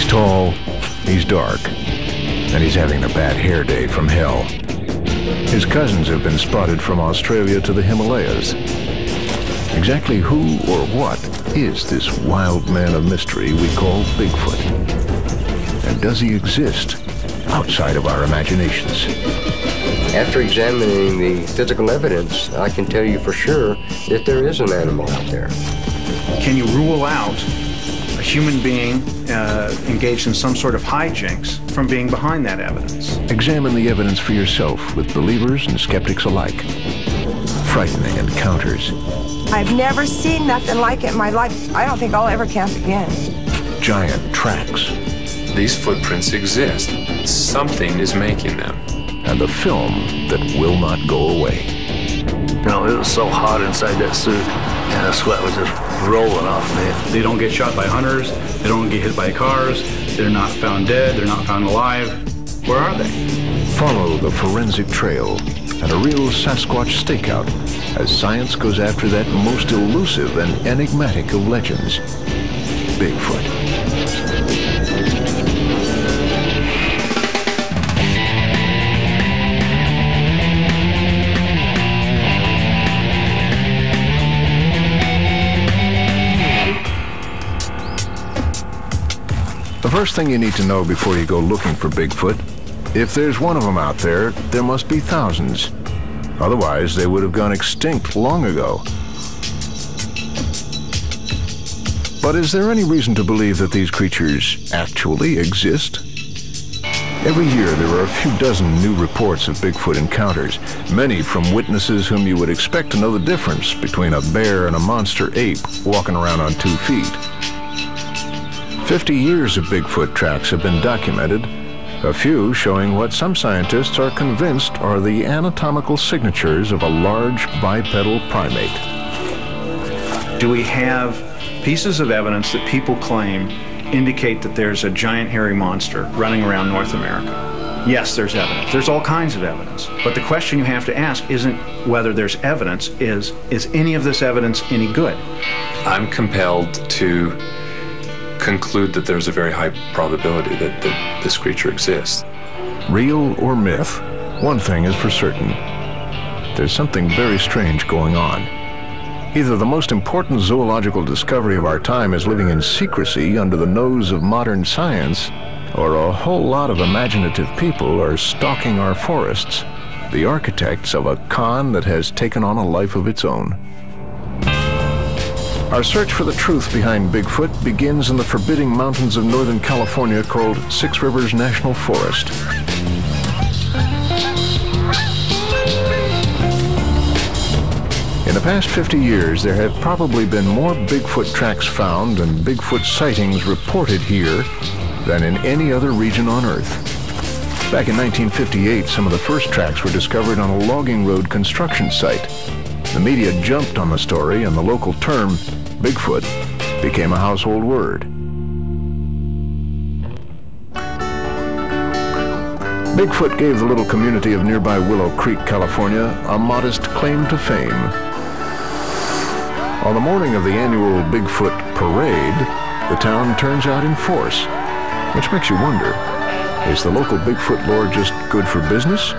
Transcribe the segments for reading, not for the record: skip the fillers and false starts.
He's tall, he's dark, and he's having a bad hair day from hell. His cousins have been spotted from Australia to the Himalayas. Exactly who or what is this wild man of mystery we call Bigfoot? And does he exist outside of our imaginations? After examining the physical evidence, I can tell you for sure that there is an animal out there. Can you rule out a human being engaged in some sort of hijinks from being behind that evidence? Examine the evidence for yourself with believers and skeptics alike. Frightening encounters. I've never seen nothing like it in my life. I don't think I'll ever camp again. Giant tracks. These footprints exist. Something is making them. And the film that will not go away. You know, it was so hot inside that suit, and the sweat was just rolling off me. They don't get shot by hunters. They don't get hit by cars. They're not found dead. They're not found alive. Where are they? Follow the forensic trail and a real Sasquatch stakeout as science goes after that most elusive and enigmatic of legends, Bigfoot. The first thing you need to know before you go looking for Bigfoot, if there's one of them out there, there must be thousands. Otherwise, they would have gone extinct long ago. But is there any reason to believe that these creatures actually exist? Every year, there are a few dozen new reports of Bigfoot encounters, many from witnesses whom you would expect to know the difference between a bear and a monster ape walking around on 2 feet. 50 years of Bigfoot tracks have been documented, a few showing what some scientists are convinced are the anatomical signatures of a large bipedal primate. Do we have pieces of evidence that people claim indicate that there's a giant hairy monster running around North America? Yes, there's evidence. There's all kinds of evidence. But the question you have to ask isn't whether there's evidence, is any of this evidence any good? I'm compelled to conclude that there's a very high probability that this creature exists. Real or myth, one thing is for certain. There's something very strange going on. Either the most important zoological discovery of our time is living in secrecy under the nose of modern science, or a whole lot of imaginative people are stalking our forests, the architects of a con that has taken on a life of its own. Our search for the truth behind Bigfoot begins in the forbidding mountains of Northern California called Six Rivers National Forest. In the past 50 years, there have probably been more Bigfoot tracks found and Bigfoot sightings reported here than in any other region on Earth. Back in 1958, some of the first tracks were discovered on a logging road construction site. The media jumped on the story, and the local term, Bigfoot, became a household word. Bigfoot gave the little community of nearby Willow Creek, California, a modest claim to fame. On the morning of the annual Bigfoot parade, the town turns out in force, which makes you wonder, is the local Bigfoot lore just good for business?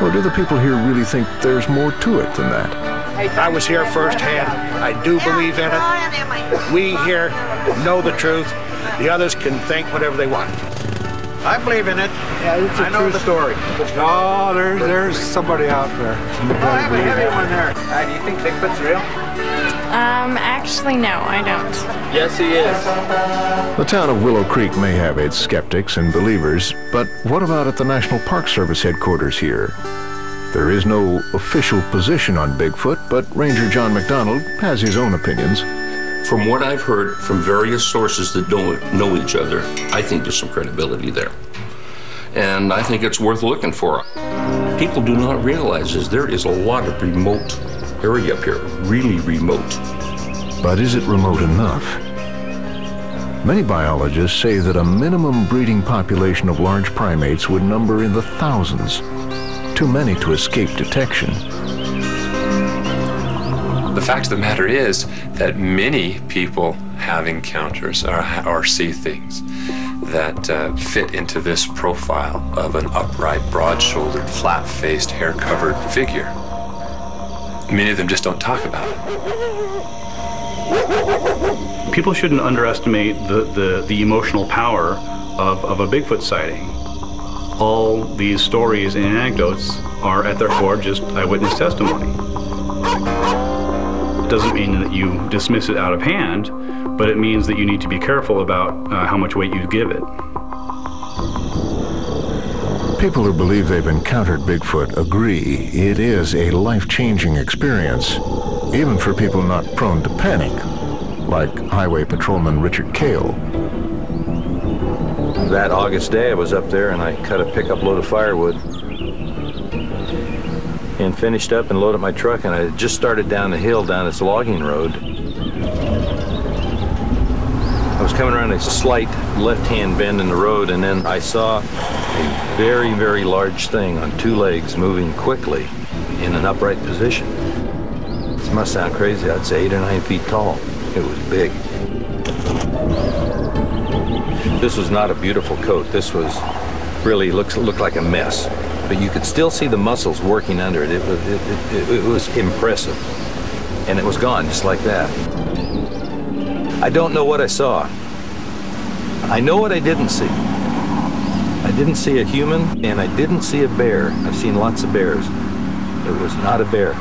Or do the people here really think there's more to it than that? I was here firsthand. I do believe in it. We here know the truth. The others can think whatever they want. I believe in it. Yeah, it's a true story. No, there's somebody out there. I have a heavy one there. Do you think Bigfoot's real? Actually, no, I don't. Yes, he is. The town of Willow Creek may have its skeptics and believers, but what about at the National Park Service headquarters here? There is no official position on Bigfoot, but Ranger John McDonald has his own opinions. From what I've heard from various sources that don't know each other, I think there's some credibility there. And I think it's worth looking for. People do not realize is there is a lot of remote area up here, really remote. But is it remote enough? Many biologists say that a minimum breeding population of large primates would number in the thousands, too many to escape detection. The fact of the matter is that many people have encounters or see things. that fit into this profile of an upright, broad-shouldered, flat-faced, hair-covered figure. Many of them just don't talk about it. People shouldn't underestimate the emotional power of a Bigfoot sighting. All these stories and anecdotes are at their core just eyewitness testimony. It doesn't mean that you dismiss it out of hand, but it means that you need to be careful about how much weight you give it. People who believe they've encountered Bigfoot agree it is a life-changing experience, even for people not prone to panic, like Highway Patrolman Richard Cale. That August day I was up there and I cut a pickup load of firewood and finished up and loaded my truck, and I just started down the hill down this logging road. I was coming around a slight left-hand bend in the road, and then I saw a very, very large thing on two legs moving quickly in an upright position. This must sound crazy. I'd say 8 or 9 feet tall. It was big. This was not a beautiful coat. This was really looked like a mess. But you could still see the muscles working under it. It was impressive. And it was gone just like that. I don't know what I saw. I know what I didn't see. I didn't see a human, and I didn't see a bear. I've seen lots of bears. It was not a bear.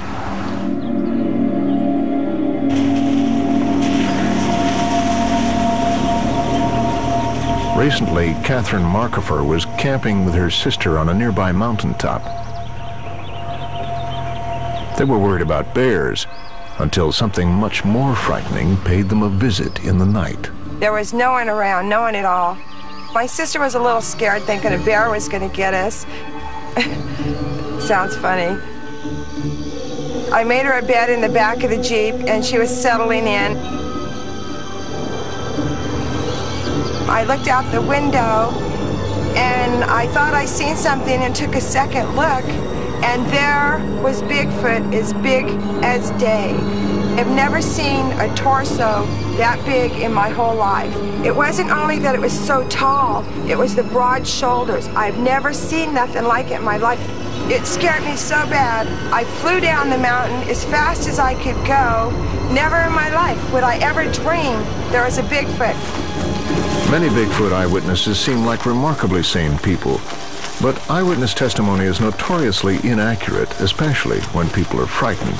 Recently, Catherine Markifer was camping with her sister on a nearby mountaintop. They were worried about bears until something much more frightening paid them a visit in the night. There was no one around, no one at all. My sister was a little scared, thinking a bear was going to get us. Sounds funny. I made her a bed in the back of the Jeep, and she was settling in. I looked out the window, and I thought I seen something and took a second look, and there was Bigfoot as big as day. I've never seen a torso that big in my whole life. It wasn't only that it was so tall, it was the broad shoulders. I've never seen nothing like it in my life. It scared me so bad. I flew down the mountain as fast as I could go. Never in my life would I ever dream there was a Bigfoot. Many Bigfoot eyewitnesses seem like remarkably sane people, but eyewitness testimony is notoriously inaccurate, especially when people are frightened.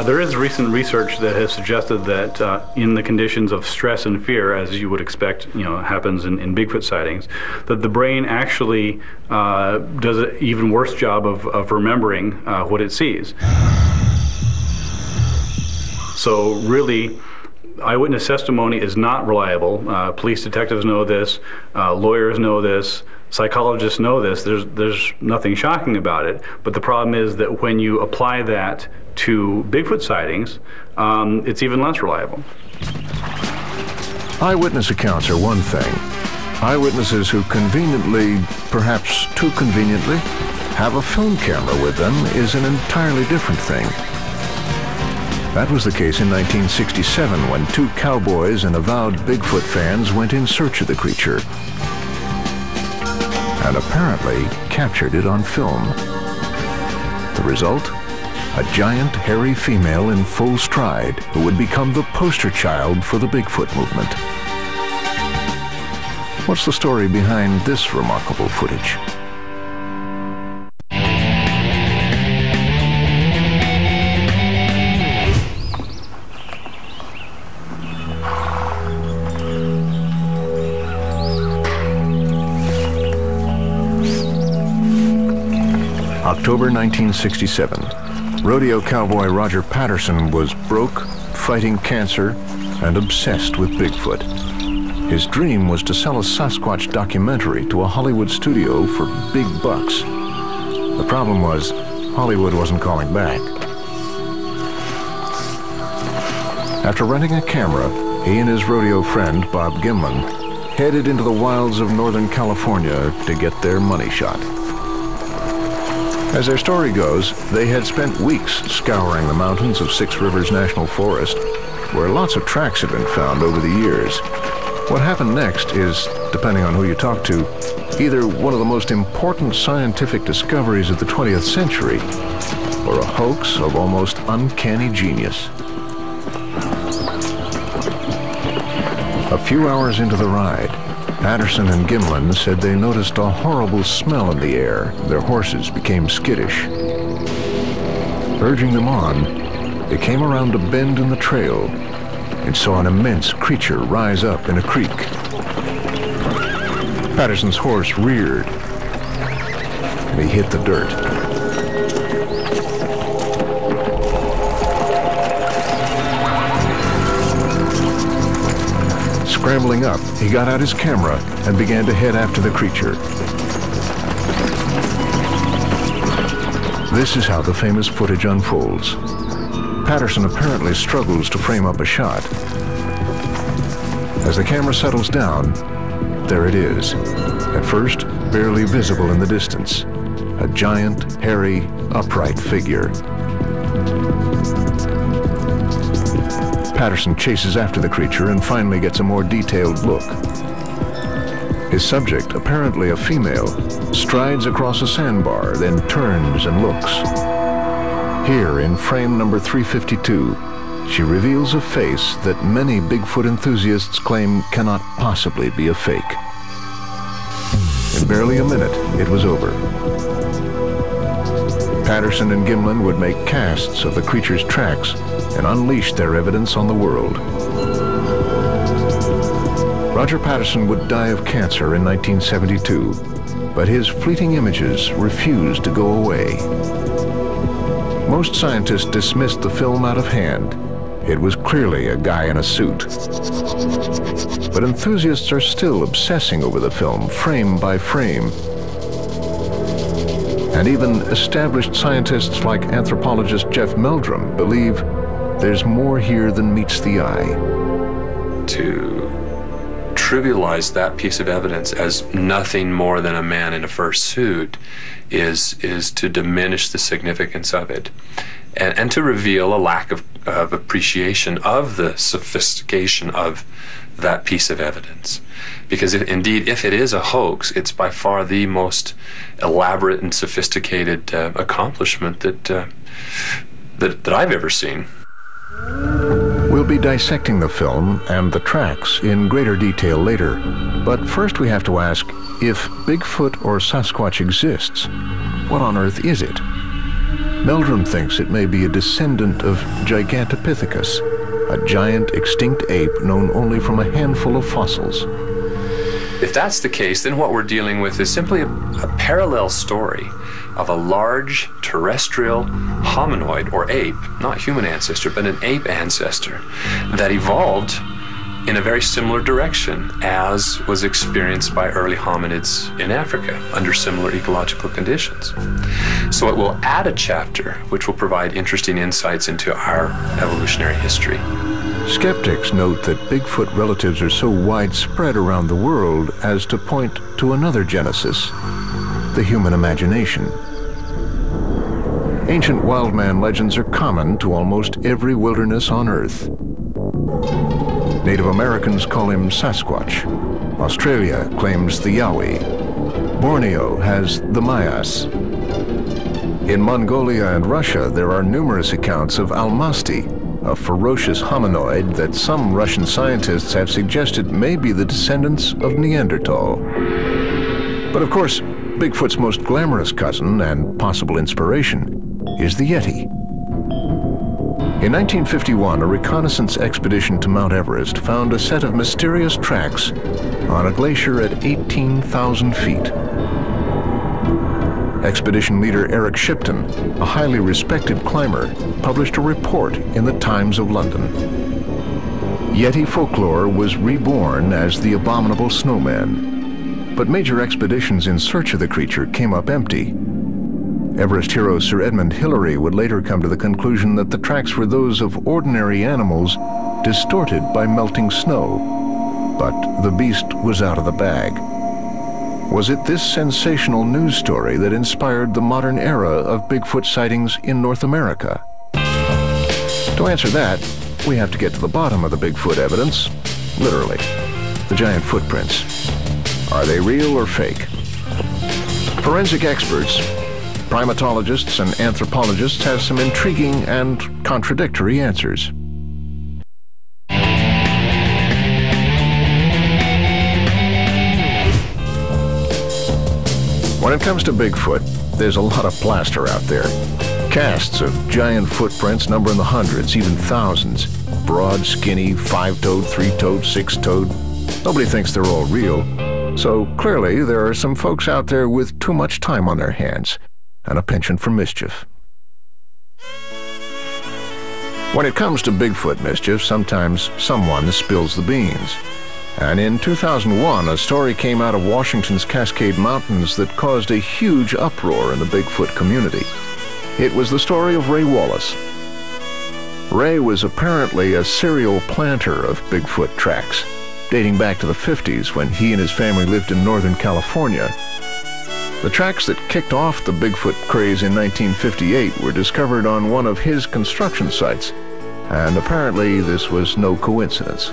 There is recent research that has suggested that in the conditions of stress and fear, as you would expect, happens in Bigfoot sightings, that the brain actually does an even worse job of remembering what it sees. So really, eyewitness testimony is not reliable. Police detectives know this, lawyers know this, psychologists know this. There's nothing shocking about it, but the problem is that when you apply that to Bigfoot sightings, it's even less reliable. Eyewitness accounts are one thing. Eyewitnesses who conveniently, perhaps too conveniently, have a film camera with them is an entirely different thing. That was the case in 1967 when 2 cowboys and avowed Bigfoot fans went in search of the creature and apparently captured it on film. The result? A giant, hairy female in full stride who would become the poster child for the Bigfoot movement. What's the story behind this remarkable footage? October 1967. Rodeo cowboy Roger Patterson was broke, fighting cancer, and obsessed with Bigfoot. His dream was to sell a Sasquatch documentary to a Hollywood studio for big bucks. The problem was, Hollywood wasn't calling back. After renting a camera, he and his rodeo friend, Bob Gimlin, headed into the wilds of Northern California to get their money shot. As their story goes, they had spent weeks scouring the mountains of Six Rivers National Forest, where lots of tracks had been found over the years. What happened next is, depending on who you talk to, either one of the most important scientific discoveries of the 20th century or a hoax of almost uncanny genius. A few hours into the ride, Patterson and Gimlin said they noticed a horrible smell in the air. Their horses became skittish. Urging them on, they came around a bend in the trail and saw an immense creature rise up in a creek. Patterson's horse reared, and he hit the dirt. Scrambling up, he got out his camera and began to head after the creature. This is how the famous footage unfolds. Patterson apparently struggles to frame up a shot. As the camera settles down, there it is. At first, barely visible in the distance. A giant, hairy, upright figure. Patterson chases after the creature and finally gets a more detailed look. His subject, apparently a female, strides across a sandbar, then turns and looks. Here, in frame number 352, she reveals a face that many Bigfoot enthusiasts claim cannot possibly be a fake. In barely a minute, it was over. Patterson and Gimlin would make casts of the creature's tracks and unleash their evidence on the world. Roger Patterson would die of cancer in 1972, but his fleeting images refused to go away. Most scientists dismissed the film out of hand. It was clearly a guy in a suit. But enthusiasts are still obsessing over the film, frame by frame. And even established scientists like anthropologist Jeff Meldrum believe there's more here than meets the eye. To trivialize that piece of evidence as nothing more than a man in a fur suit is to diminish the significance of it, and to reveal a lack of appreciation of the sophistication of that piece of evidence. Because if it is a hoax, it's by far the most elaborate and sophisticated accomplishment that I've ever seen. We'll be dissecting the film and the tracks in greater detail later, but first we have to ask, if Bigfoot or Sasquatch exists, what on earth is it? Meldrum thinks it may be a descendant of Gigantopithecus, a giant extinct ape known only from a handful of fossils. If that's the case, then what we're dealing with is simply a parallel story of a large terrestrial hominoid, or ape, not human ancestor, but an ape ancestor, that evolved in a very similar direction as was experienced by early hominids in Africa under similar ecological conditions. So it will add a chapter which will provide interesting insights into our evolutionary history. Skeptics note that Bigfoot relatives are so widespread around the world as to point to another genesis, the human imagination. Ancient wildman legends are common to almost every wilderness on Earth. Native Americans call him Sasquatch. Australia claims the Yowie. Borneo has the Mayas. In Mongolia and Russia, there are numerous accounts of Almasty, a ferocious hominoid that some Russian scientists have suggested may be the descendants of Neanderthal. But of course, Bigfoot's most glamorous cousin and possible inspiration is the Yeti. In 1951, a reconnaissance expedition to Mount Everest found a set of mysterious tracks on a glacier at 18,000 feet. Expedition leader Eric Shipton, a highly respected climber, published a report in the Times of London. Yeti folklore was reborn as the abominable snowman, but major expeditions in search of the creature came up empty. Everest hero Sir Edmund Hillary would later come to the conclusion that the tracks were those of ordinary animals distorted by melting snow. But the beast was out of the bag. Was it this sensational news story that inspired the modern era of Bigfoot sightings in North America? To answer that, we have to get to the bottom of the Bigfoot evidence, literally. The giant footprints. Are they real or fake? Forensic experts, primatologists, and anthropologists have some intriguing and contradictory answers. When it comes to Bigfoot, there's a lot of plaster out there. Casts of giant footprints number in the hundreds, even thousands. Broad, skinny, 5-toed, 3-toed, 6-toed. Nobody thinks they're all real. So clearly there are some folks out there with too much time on their hands and a penchant for mischief. When it comes to Bigfoot mischief, sometimes someone spills the beans. And in 2001, a story came out of Washington's Cascade Mountains that caused a huge uproar in the Bigfoot community. It was the story of Ray Wallace. Ray was apparently a serial planter of Bigfoot tracks, dating back to the 50s when he and his family lived in Northern California. The tracks that kicked off the Bigfoot craze in 1958 were discovered on one of his construction sites, and apparently this was no coincidence.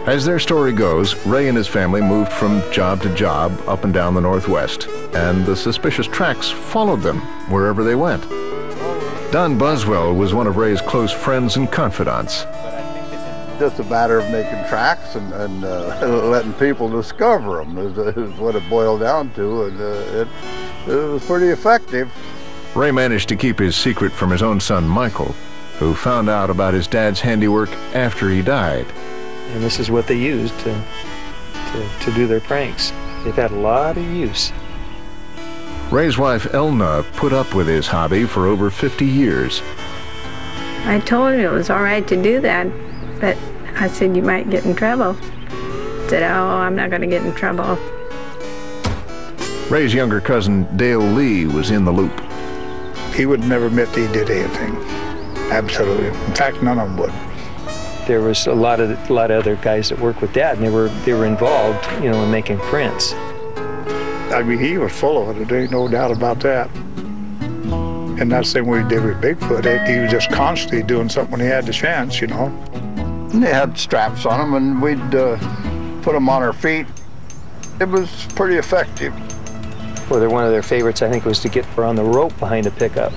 As their story goes, Ray and his family moved from job to job up and down the Northwest, and the suspicious tracks followed them wherever they went. Don Buswell was one of Ray's close friends and confidants. Just a matter of making tracks and letting people discover them is what it boiled down to, and it was pretty effective. Ray managed to keep his secret from his own son, Michael, who found out about his dad's handiwork after he died. And this is what they used to do their pranks. They've had a lot of use. Ray's wife, Elna, put up with his hobby for over 50 years. I told him it was all right to do that, but I said, you might get in trouble. He said, oh, I'm not going to get in trouble. Ray's younger cousin, Dale Lee, was in the loop. He would never admit that he did anything. Absolutely. In fact, none of them would. There was a lot of other guys that worked with Dad, and they were involved, you know, in making prints. I mean, he was full of it. There ain't no doubt about that. And that's the same way he did with Bigfoot. He was just constantly doing something when he had the chance, you know. And they had straps on them, and we'd put them on our feet. It was pretty effective. Well, one of their favorites, I think, was to get her on the rope behind the pickup.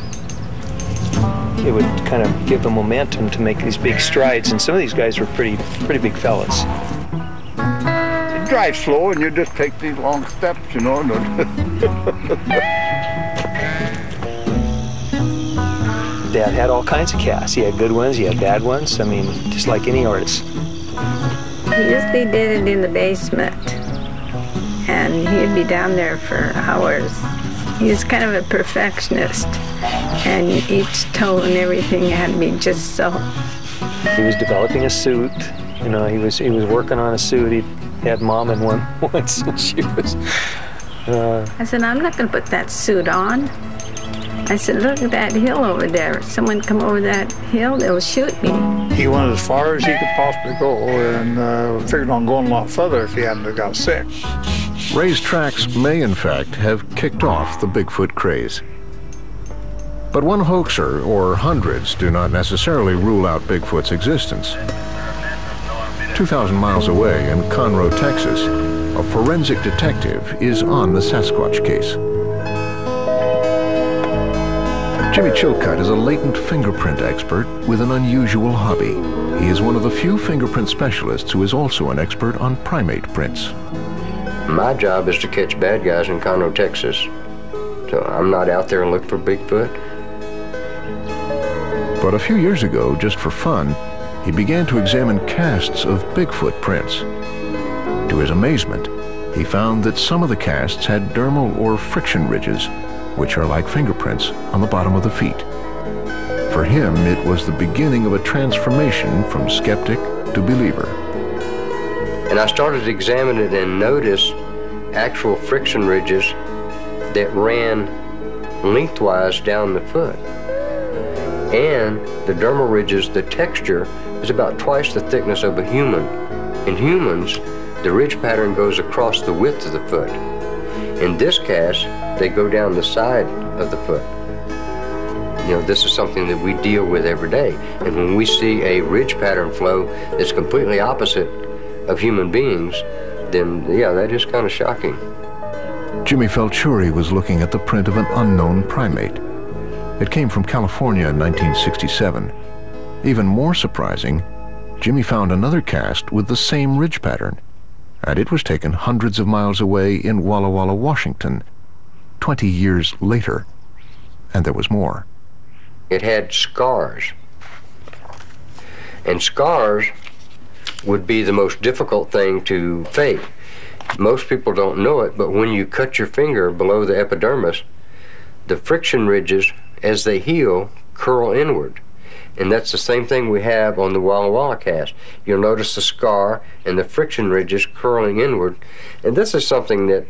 It would kind of give them momentum to make these big strides, and some of these guys were pretty big fellas. You drive slow, and you just take these long steps, you know. Dad had all kinds of casts. He had good ones, he had bad ones. I mean, just like any artist. He usually did it in the basement, and he'd be down there for hours. He was kind of a perfectionist, and each toe and everything had to be just so. He was developing a suit. You know, he was working on a suit. He had Mom in one once, and she was. I said, I'm not going to put that suit on. I said, look at that hill over there. If someone come over that hill, they'll shoot me. He went as far as he could possibly go, and figured on going a lot further if he hadn't got sick. Ray's tracks may, in fact, have kicked off the Bigfoot craze. But one hoaxer, or hundreds, do not necessarily rule out Bigfoot's existence. 2,000 miles away in Conroe, Texas, a forensic detective is on the Sasquatch case. Jimmy Chilcutt is a latent fingerprint expert with an unusual hobby. He is one of the few fingerprint specialists who is also an expert on primate prints. My job is to catch bad guys in Conroe, Texas. So I'm not out there and look for Bigfoot. But a few years ago, just for fun, he began to examine casts of Bigfoot prints. To his amazement, he found that some of the casts had dermal or friction ridges, which are like fingerprints on the bottom of the feet. For him, it was the beginning of a transformation from skeptic to believer. And I started examining it and noticed actual friction ridges that ran lengthwise down the foot. And the dermal ridges, the texture is about twice the thickness of a human. In humans, the ridge pattern goes across the width of the foot. In this cast, they go down the side of the foot. You know, this is something that we deal with every day. And when we see a ridge pattern flow that's completely opposite of human beings, then yeah, that is kind of shocking. Jimmy Felchuri was looking at the print of an unknown primate. It came from California in 1967. Even more surprising, Jimmy found another cast with the same ridge pattern, and it was taken hundreds of miles away in Walla Walla, Washington, 20 years later. And there was more. It had scars. And scars would be the most difficult thing to fake. Most people don't know it, but when you cut your finger below the epidermis, the friction ridges, as they heal, curl inward. And that's the same thing we have on the Walla Walla cast. You'll notice the scar and the friction ridges curling inward. And this is something that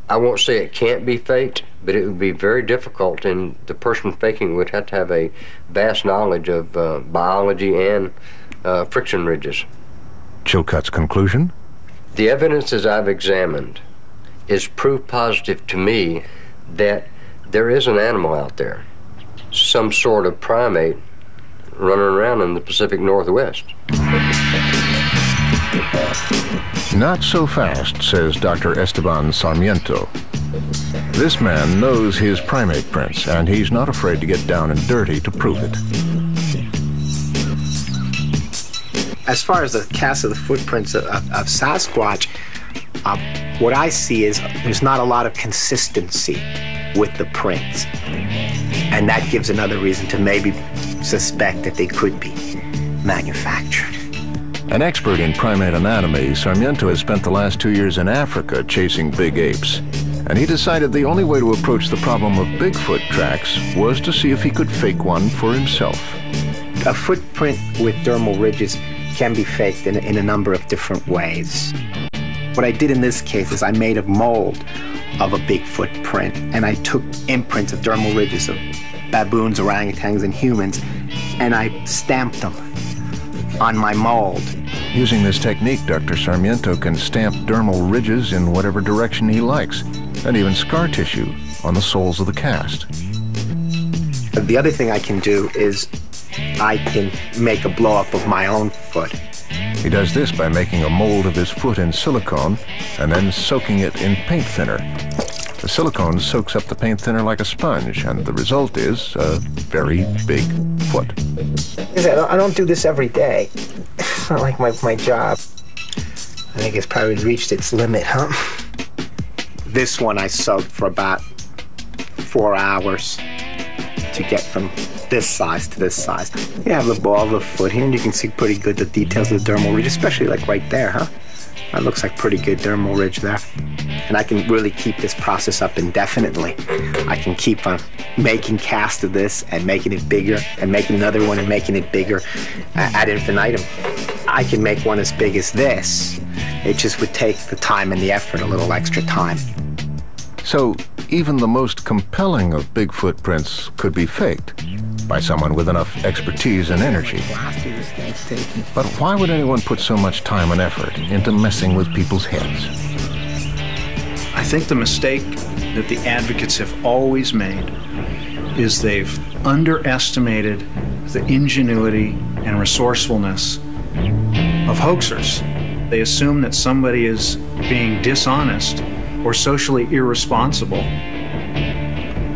I won't say it can't be faked, but it would be very difficult, and the person faking would have to have a vast knowledge of biology and friction ridges. Chilcutt's conclusion? The evidence as I've examined is proof positive to me that there is an animal out there, some sort of primate running around in the Pacific Northwest. Not so fast, says Dr. Esteban Sarmiento. This man knows his primate prints, and he's not afraid to get down and dirty to prove it. As far as the cast of the footprints of Sasquatch, what I see is there's not a lot of consistency with the prints. And that gives another reason to maybe suspect that they could be manufactured. An expert in primate anatomy, Sarmiento has spent the last 2 years in Africa chasing big apes. And he decided the only way to approach the problem of Bigfoot tracks was to see if he could fake one for himself. A footprint with dermal ridges can be faked in a number of different ways. What I did in this case is I made a mold of a Bigfoot print, and I took imprints of dermal ridges of baboons, orangutans, and humans, and I stamped them on my mold. Using this technique, Dr. Sarmiento can stamp dermal ridges in whatever direction he likes, and even scar tissue on the soles of the cast. The other thing I can do is I can make a blow-up of my own foot. He does this by making a mold of his foot in silicone and then soaking it in paint thinner. The silicone soaks up the paint thinner like a sponge, and the result is a very big foot. I don't do this every day. It's not like my job. I think it's probably reached its limit, huh? This one I soaked for about 4 hours to get from this size to this size. You have the ball of the foot here, and you can see pretty good the details of the dermal ridge, especially like right there, huh? That looks like pretty good dermal ridge there. And I can really keep this process up indefinitely. I can keep on making casts of this and making it bigger and making another one and making it bigger ad infinitum. I can make one as big as this. It just would take the time and the effort, a little extra time. So even the most compelling of Bigfoot prints could be faked by someone with enough expertise and energy. But why would anyone put so much time and effort into messing with people's heads? I think the mistake that the advocates have always made is they've underestimated the ingenuity and resourcefulness of hoaxers. They assume that somebody is being dishonest or socially irresponsible,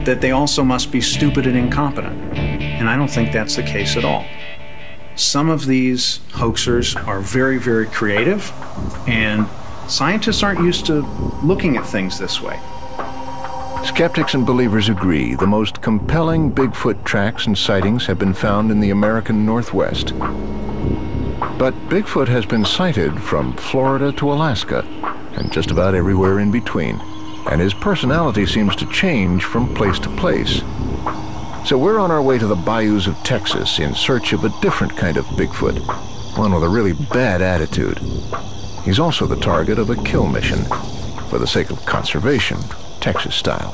that they also must be stupid and incompetent. And I don't think that's the case at all. Some of these hoaxers are very, very creative, and scientists aren't used to looking at things this way. Skeptics and believers agree the most compelling Bigfoot tracks and sightings have been found in the American Northwest. But Bigfoot has been sighted from Florida to Alaska and just about everywhere in between, and his personality seems to change from place to place. So we're on our way to the bayous of Texas in search of a different kind of Bigfoot, one with a really bad attitude. He's also the target of a kill mission for the sake of conservation, Texas style.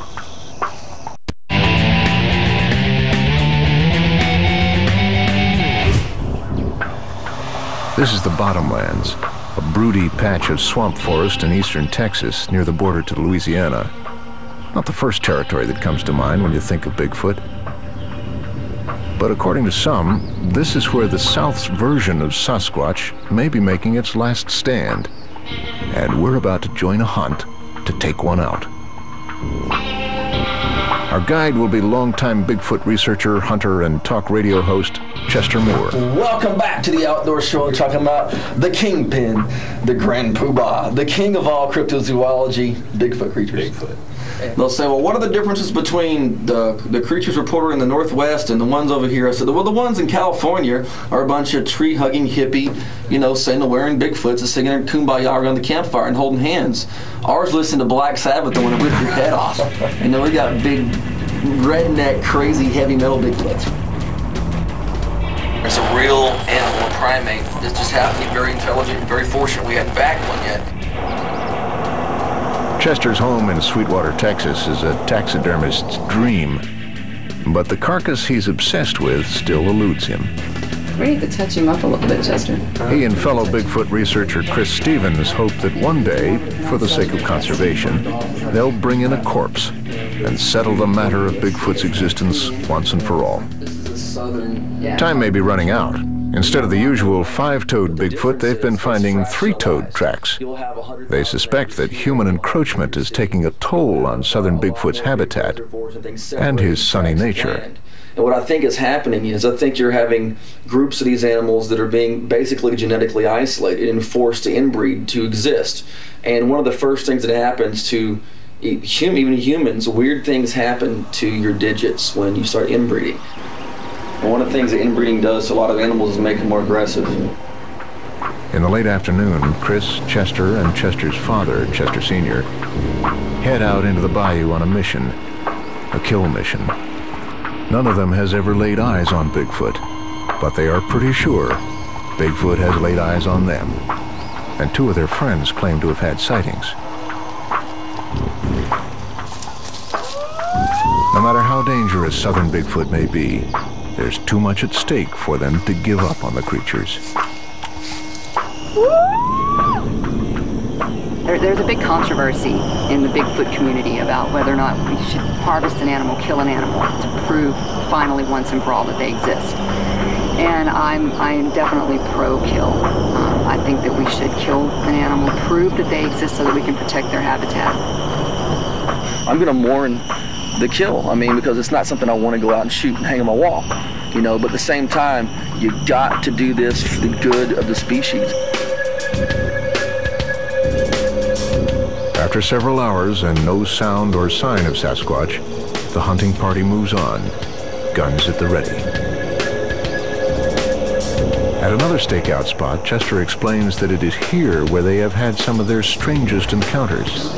This is the Bottomlands, a broody patch of swamp forest in eastern Texas near the border to Louisiana. Not the first territory that comes to mind when you think of Bigfoot. But according to some, this is where the South's version of Sasquatch may be making its last stand. And we're about to join a hunt to take one out. Our guide will be longtime Bigfoot researcher, hunter, and talk radio host, Chester Moore. Welcome back to the Outdoor Show, talking about the kingpin, the grand poobah, the king of all cryptozoology, Bigfoot creatures. Bigfoot. They'll say, well, what are the differences between the creatures reported in the Northwest and the ones over here? I said, well, the ones in California are a bunch of tree-hugging hippie, sandal-wearing Bigfoots singing Kumbaya around the campfire and holding hands. Ours listen to Black Sabbath and want to rip your head off. We got big, redneck, crazy, heavy metal Bigfoots. It's a real animal, a primate. This just happened to be very intelligent and very fortunate we hadn't bagged one yet. Chester's home in Sweetwater, Texas is a taxidermist's dream, but the carcass he's obsessed with still eludes him. We need to touch him up a little bit, Chester. He and fellow Bigfoot researcher Chris Stevens hope that one day, for the sake of conservation, they'll bring in a corpse and settle the matter of Bigfoot's existence once and for all. Time may be running out. Instead of the usual 5-toed Bigfoot, they've been finding 3-toed tracks. They suspect that human encroachment is taking a toll on southern Bigfoot's habitat and his sunny nature. And what I think is happening is I think you're having groups of these animals that are being basically genetically isolated and forced to inbreed to exist. And one of the first things that happens to even humans, weird things happen to your digits when you start inbreeding. And one of the things that inbreeding does to a lot of animals is make them more aggressive. In the late afternoon, Chris, Chester, and Chester's father, Chester Sr., head out into the bayou on a mission, a kill mission. None of them has ever laid eyes on Bigfoot, but they are pretty sure Bigfoot has laid eyes on them. And 2 of their friends claim to have had sightings. No matter how dangerous southern Bigfoot may be, there's too much at stake for them to give up on the creatures. There's a big controversy in the Bigfoot community about whether or not we should harvest an animal, kill an animal, to prove finally once and for all that they exist. And I am definitely pro-kill. I think that we should kill an animal, prove that they exist so that we can protect their habitat. I'm going to mourn the kill, because it's not something I want to go out and shoot and hang on my wall, but at the same time, you got to do this for the good of the species. After several hours and no sound or sign of Sasquatch, the hunting party moves on, guns at the ready. At another stakeout spot, Chester explains that it is here where they have had some of their strangest encounters.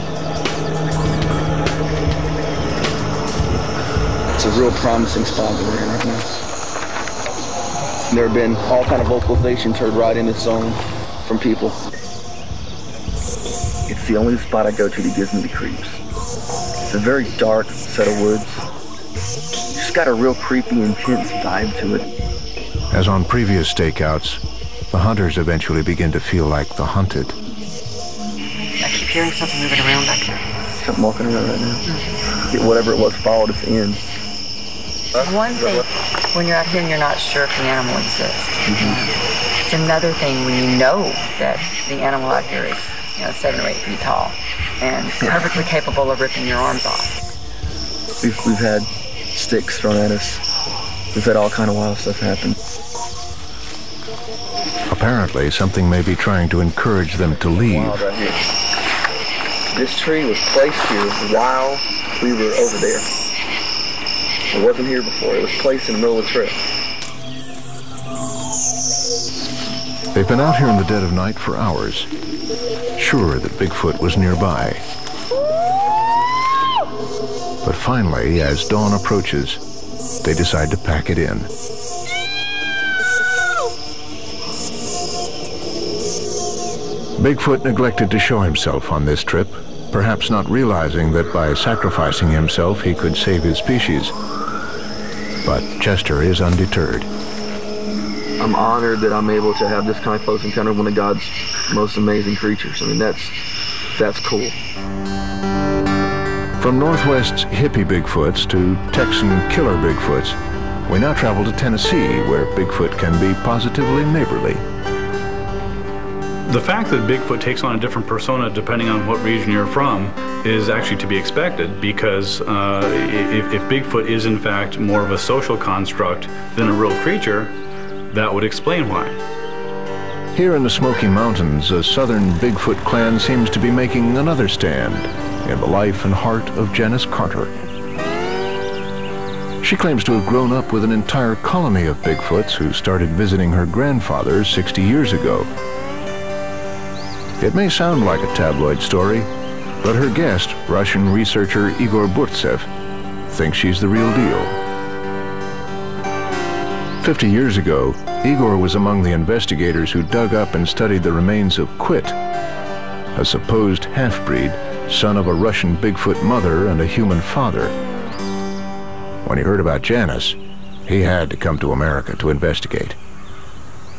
It's a real promising spot that we're in right now. There have been all kind of vocalizations heard right in this zone from people. It's the only spot I go to that gives me the creeps. It's a very dark set of woods. It's just got a real creepy, intense vibe to it. As on previous stakeouts, the hunters eventually begin to feel like the hunted. I keep hearing something moving around back there. Something walking around right now. Whatever it was followed us in. One thing, when you're out here and you're not sure if the animal exists. It's another thing when you know that the animal out here is 7 or 8 feet tall and perfectly capable of ripping your arms off. We've had sticks thrown at us. We've had all kind of wild stuff happen. Apparently, something may be trying to encourage them to leave. Wild right here. This tree was placed here while we were over there. It wasn't here before. It was placed in the middle of the trail. They've been out here in the dead of night for hours, sure that Bigfoot was nearby. But finally, as dawn approaches, they decide to pack it in. Bigfoot neglected to show himself on this trip, perhaps not realizing that by sacrificing himself he could save his species. But Chester is undeterred. I'm honored that I'm able to have this kind of close encounter with one of God's most amazing creatures. That's cool. From Northwest's hippie Bigfoots to Texan killer Bigfoots, We now travel to Tennessee, where Bigfoot can be positively neighborly. The fact that Bigfoot takes on a different persona depending on what region you're from is actually to be expected, because if Bigfoot is in fact more of a social construct than a real creature, that would explain why. Here in the Smoky Mountains, a southern Bigfoot clan seems to be making another stand in the life and heart of Janice Carter. She claims to have grown up with an entire colony of Bigfoots who started visiting her grandfather 60 years ago. It may sound like a tabloid story, but her guest, Russian researcher Igor Burtsev, thinks she's the real deal. 50 years ago, Igor was among the investigators who dug up and studied the remains of Quit, a supposed half-breed, son of a Russian Bigfoot mother and a human father. When he heard about Janice, he had to come to America to investigate.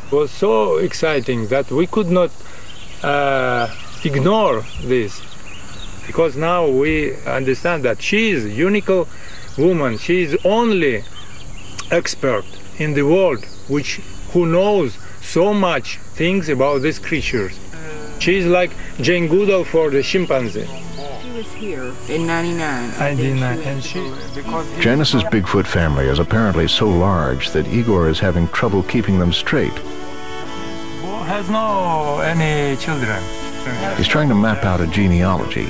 It was so exciting that we could not ignore this, because now we understand that she is a unique woman. She is only expert in the world who knows so much things about these creatures. She is like Jane Goodall for the chimpanzee. She was here in 99. And Janice's Bigfoot family is apparently so large that Igor is having trouble keeping them straight. Has no any children. He's trying to map out a genealogy.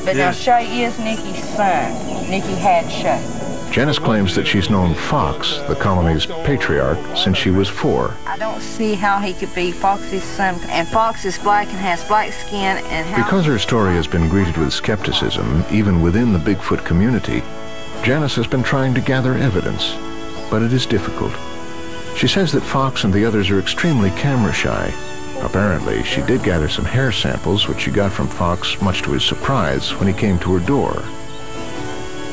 But now Shay is Nikki's son. Nikki had Shay. Janice claims that she's known Fox, the colony's patriarch, since she was 4. I don't see how he could be Fox's son. And Fox is black and has black skin. And how because her story has been greeted with skepticism, even within the Bigfoot community, Janice has been trying to gather evidence, but it is difficult. She says that Fox and the others are extremely camera shy. Apparently, she did gather some hair samples, which she got from Fox, much to his surprise, when he came to her door.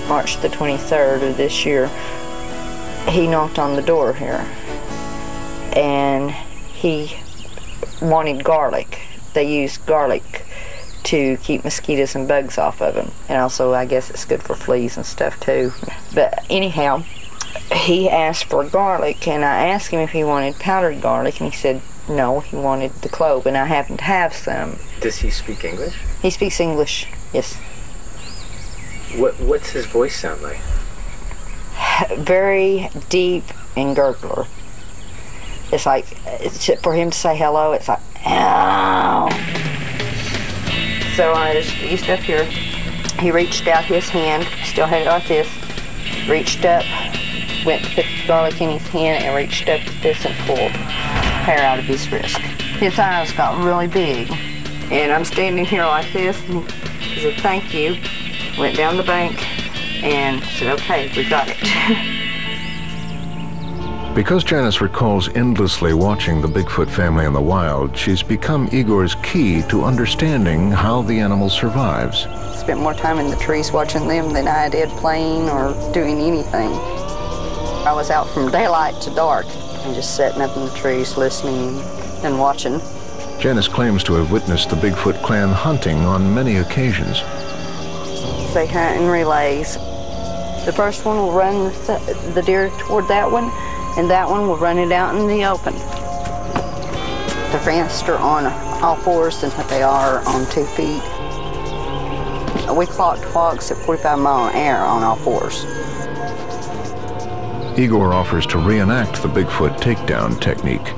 March the 23rd of this year, he knocked on the door here, and he wanted garlic. They use garlic to keep mosquitoes and bugs off of him, and also I guess it's good for fleas and stuff too. But anyhow, he asked for garlic, and I asked him if he wanted powdered garlic, and he said no, he wanted the clove, and I happened to have some. Does he speak English? He speaks English, yes. What's his voice sound like? Very deep and gurgler. It's like, for him to say hello, it's like, ow. So I just eased up here. He reached out his hand, still had it like this, reached up, went to put the garlic in his hand, and reached up to this and pulled hair out of his wrist. His eyes got really big, and I'm standing here like this, and he said, thank you. Went down the bank and said, okay, we got it. Because Janice recalls endlessly watching the Bigfoot family in the wild, she's become Igor's key to understanding how the animal survives. Spent more time in the trees watching them than I did playing or doing anything. I was out from daylight to dark and just sitting up in the trees listening and watching. Janice claims to have witnessed the Bigfoot clan hunting on many occasions. They hunt in relays. The first one will run the deer toward that one, and that one will run it out in the open. They're faster on all fours than what they are on 2 feet. We clocked fox at 45 miles an hour on all fours. Igor offers to reenact the Bigfoot takedown technique.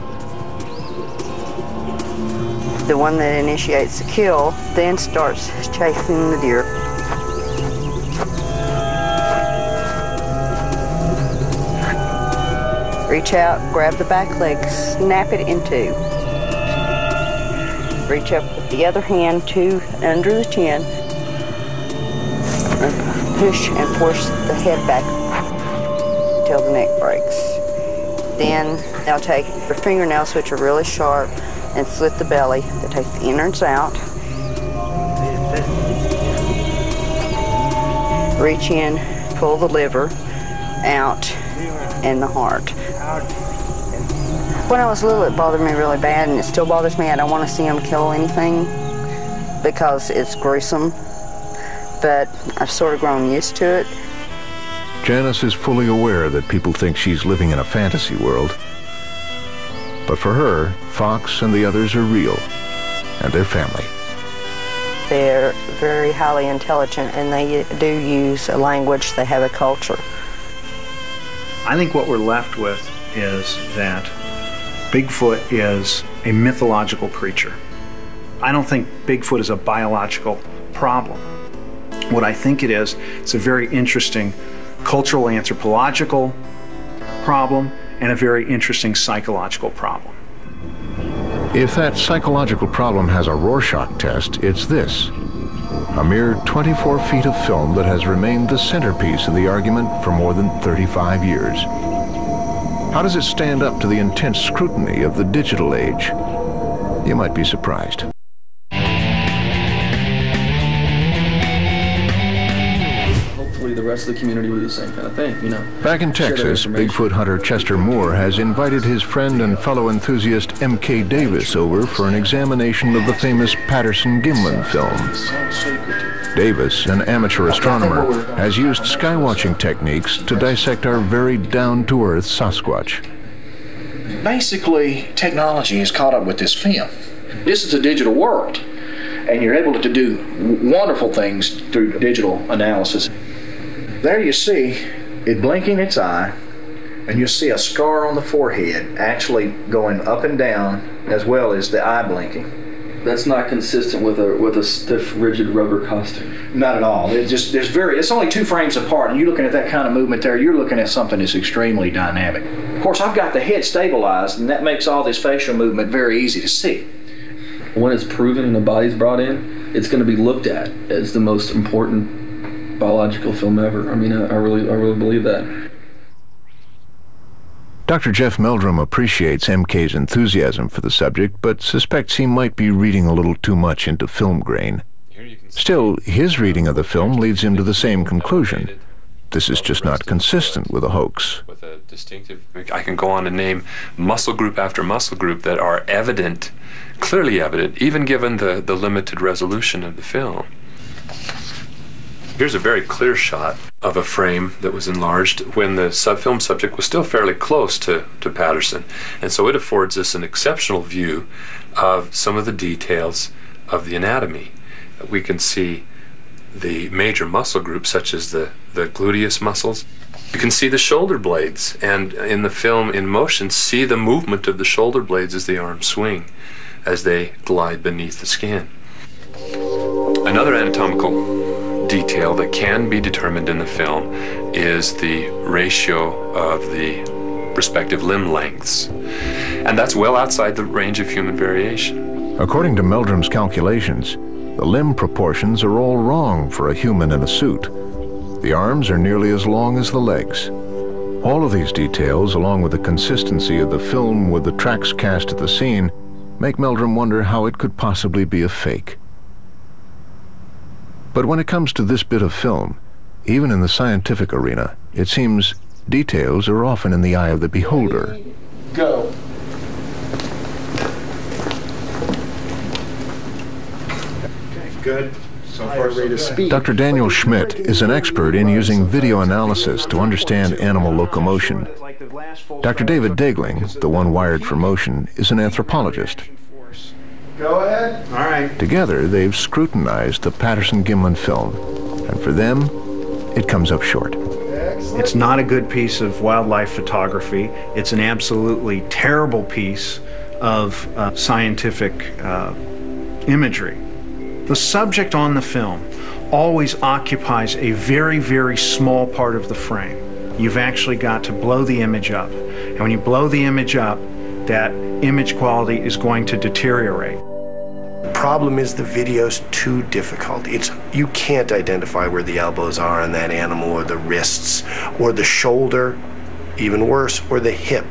The one that initiates the kill then starts chasing the deer. Reach out, grab the back leg, snap it in 2. Reach up with the other hand to under the chin. And push and force the head back until the neck breaks. Then they'll take their fingernails, which are really sharp, and slit the belly. They take the innards out. Reach in, pull the liver out, and the heart. When I was little, it bothered me really bad, and it still bothers me. I don't want to see them kill anything because it's gruesome, but I've sort of grown used to it. Janice is fully aware that people think she's living in a fantasy world. But for her, Fox and the others are real, and they're family. They're very highly intelligent, and they do use a language. They have a culture. I think what we're left with is that Bigfoot is a mythological creature. I don't think Bigfoot is a biological problem. What I think it is, it's a very interesting cultural anthropological problem and a very interesting psychological problem. If that psychological problem has a Rorschach test, it's this: a mere 24 feet of film that has remained the centerpiece of the argument for more than 35 years. How does it stand up to the intense scrutiny of the digital age? You might be surprised. The rest of the community will do the same kind of thing, you know. Back in Texas, Bigfoot hunter Chester Moore has invited his friend and fellow enthusiast M.K. Davis over for an examination of the famous Patterson-Gimlin film. Davis, an amateur astronomer, has used skywatching techniques to dissect our very down-to-earth Sasquatch. Basically, technology has caught up with this film. This is a digital world, and you're able to do wonderful things through digital analysis. There you see it blinking its eye, and you see a scar on the forehead actually going up and down, as well as the eye blinking. That's not consistent with a stiff, rigid rubber costume. Not at all. It's only 2 frames apart, and you're looking at that kind of movement there, you're looking at something that's extremely dynamic. Of course, I've got the head stabilized, and that makes all this facial movement very easy to see. When it's proven and the body's brought in, it's going to be looked at as the most important biological film ever. I mean, I really believe that. Dr. Jeff Meldrum appreciates MK's enthusiasm for the subject, but suspects he might be reading a little too much into film grain. Still, his reading of the film leads him to the same conclusion. This is just not consistent with a hoax. With a distinctive, I can go on and name muscle group after muscle group that are evident, clearly evident, even given the limited resolution of the film. Here's a very clear shot of a frame that was enlarged when the film subject was still fairly close to Patterson. And so it affords us an exceptional view of some of the details of the anatomy. We can see the major muscle groups, such as the gluteus muscles. You can see the shoulder blades, and in the film in motion, see the movement of the shoulder blades as the arms swing, as they glide beneath the skin. Another anatomical detail that can be determined in the film is the ratio of the respective limb lengths. And that's well outside the range of human variation. According to Meldrum's calculations, the limb proportions are all wrong for a human in a suit. The arms are nearly as long as the legs. All of these details, along with the consistency of the film with the tracks cast at the scene, make Meldrum wonder how it could possibly be a fake. But when it comes to this bit of film, even in the scientific arena, it seems details are often in the eye of the beholder. Go. Okay, good. So far, rate of speed. Dr. Daniel Schmidt is an expert in using video analysis to understand animal locomotion. Dr. David Daegling, the one wired for motion, is an anthropologist. Go ahead. All right. Together, they've scrutinized the Patterson-Gimlin film, and for them, it comes up short. It's not a good piece of wildlife photography. It's an absolutely terrible piece of scientific imagery. The subject on the film always occupies a very, very small part of the frame. You've actually got to blow the image up. And when you blow the image up, that image quality is going to deteriorate. Problem is the video's too difficult. You can't identify where the elbows are on that animal, or the wrists, or the shoulder, even worse, or the hip.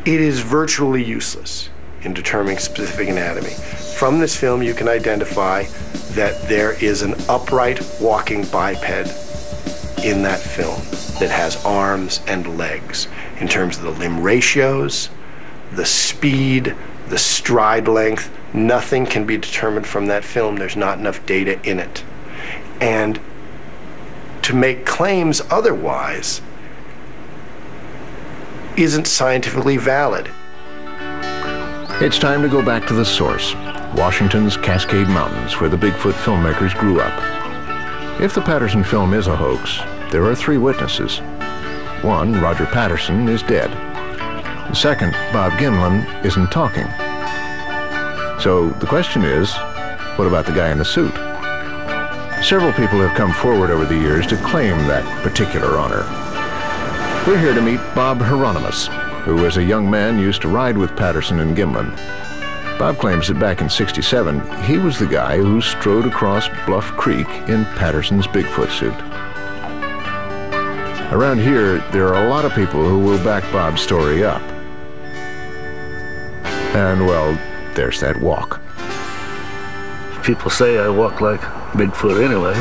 It is virtually useless in determining specific anatomy. From this film, you can identify that there is an upright walking biped in that film that has arms and legs. In terms of the limb ratios, the speed, the stride length, nothing can be determined from that film. There's not enough data in it. And to make claims otherwise isn't scientifically valid. It's time to go back to the source, Washington's Cascade Mountains, where the Bigfoot filmmakers grew up. If the Patterson film is a hoax, there are 3 witnesses. One, Roger Patterson, is dead. The second, Bob Gimlin, isn't talking. So the question is, what about the guy in the suit? Several people have come forward over the years to claim that particular honor. We're here to meet Bob Hieronimus, who as a young man used to ride with Patterson and Gimlin. Bob claims that back in '67, he was the guy who strode across Bluff Creek in Patterson's Bigfoot suit. Around here, there are a lot of people who will back Bob's story up. And, well, there's that walk. People say I walk like Bigfoot anyway.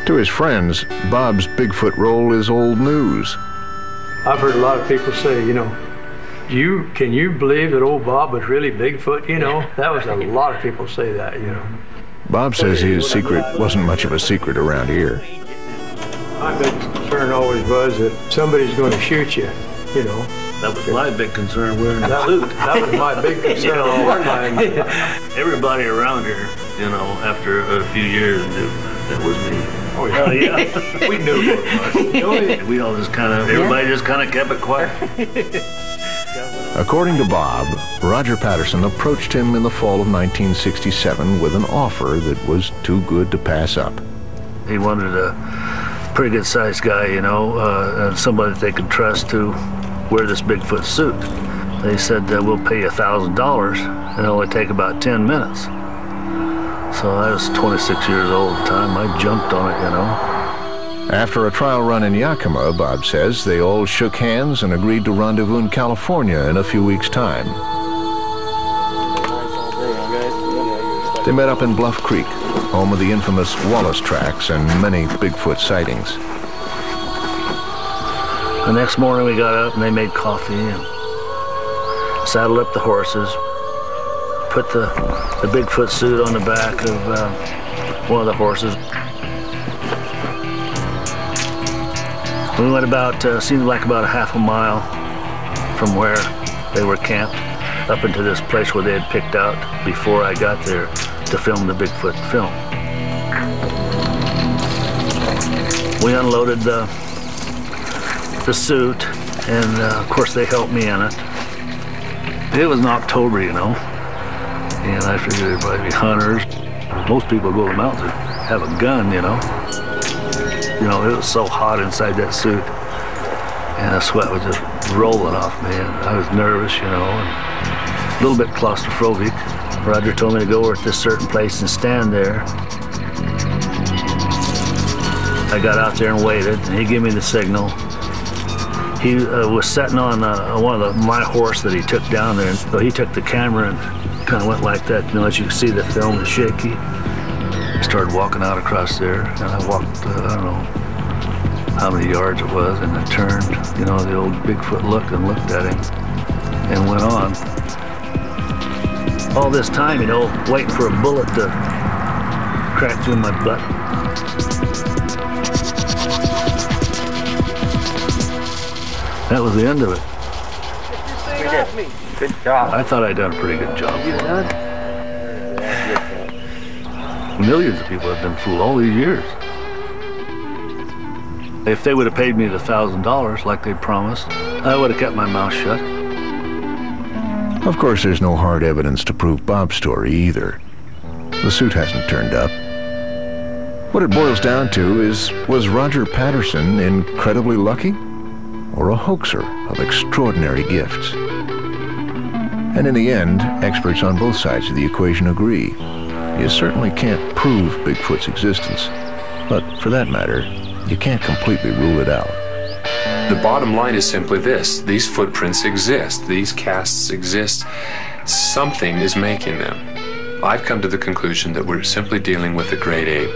To his friends, Bob's Bigfoot role is old news. I've heard a lot of people say, you know, can you believe that old Bob was really Bigfoot? You know, that was a lot of people say that, you know. Bob says his secret wasn't much of a secret around here. My big concern always was that somebody's going to shoot you, you know. That was my big concern wearing the suit. That was my big concern all the time. Everybody around here, you know, after a few years knew that was me. Oh yeah. We knew it was. We all just kind of, everybody just kind of kept it quiet. According to Bob, Roger Patterson approached him in the fall of 1967 with an offer that was too good to pass up. He wanted a pretty good sized guy, you know, somebody that they could trust to wear this Bigfoot suit. They said, we'll pay you $1,000 and it'll only take about 10 minutes. So I was 26 years old at the time. I jumped on it, you know. After a trial run in Yakima, Bob says, they all shook hands and agreed to rendezvous in California in a few weeks' time. They met up in Bluff Creek, home of the infamous Wallace tracks and many Bigfoot sightings. The next morning we got up and they made coffee and saddled up the horses, put the Bigfoot suit on the back of one of the horses. We went about, seemed like about a half a mile from where they were camped up into this place where they had picked out before I got there to film the Bigfoot film. We unloaded the suit, and of course they helped me in it. It was in October, you know, and I figured there'd probably be hunters. Most people go to the mountains and have a gun, you know. You know, it was so hot inside that suit, and the sweat was just rolling off me, and I was nervous, you know, and a little bit claustrophobic. Roger told me to go over at this certain place and stand there. I got out there and waited, and he gave me the signal. He was sitting on my horse that he took down there, and so he took the camera and kind of went like that. You know, as you can see, the film is shaky. I started walking out across there, and I walked, I don't know how many yards it was, and I turned, you know, the old Bigfoot look and looked at him and went on. All this time, you know, waiting for a bullet to crack through my butt. That was the end of it. Good job. I thought I'd done a pretty good job. You done? Millions of people have been fooled all these years. If they would have paid me the $1,000 like they promised, I would have kept my mouth shut. Of course, there's no hard evidence to prove Bob's story either. The suit hasn't turned up. What it boils down to is, was Roger Patterson incredibly lucky, or a hoaxer of extraordinary gifts? And in the end, experts on both sides of the equation agree. You certainly can't prove Bigfoot's existence, but for that matter, you can't completely rule it out. The bottom line is simply this: these footprints exist, these casts exist. Something is making them. I've come to the conclusion that we're simply dealing with a great ape.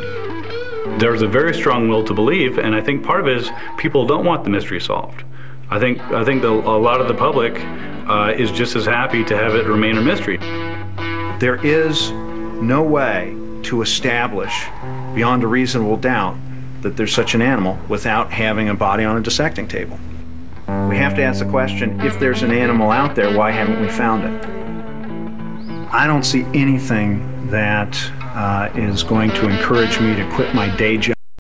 There's a very strong will to believe, and I think part of it is people don't want the mystery solved. I think a lot of the public is just as happy to have it remain a mystery. There is no way to establish beyond a reasonable doubt that there's such an animal without having a body on a dissecting table. We have to ask the question, if there's an animal out there, why haven't we found it? I don't see anything that is going to encourage me to quit my day job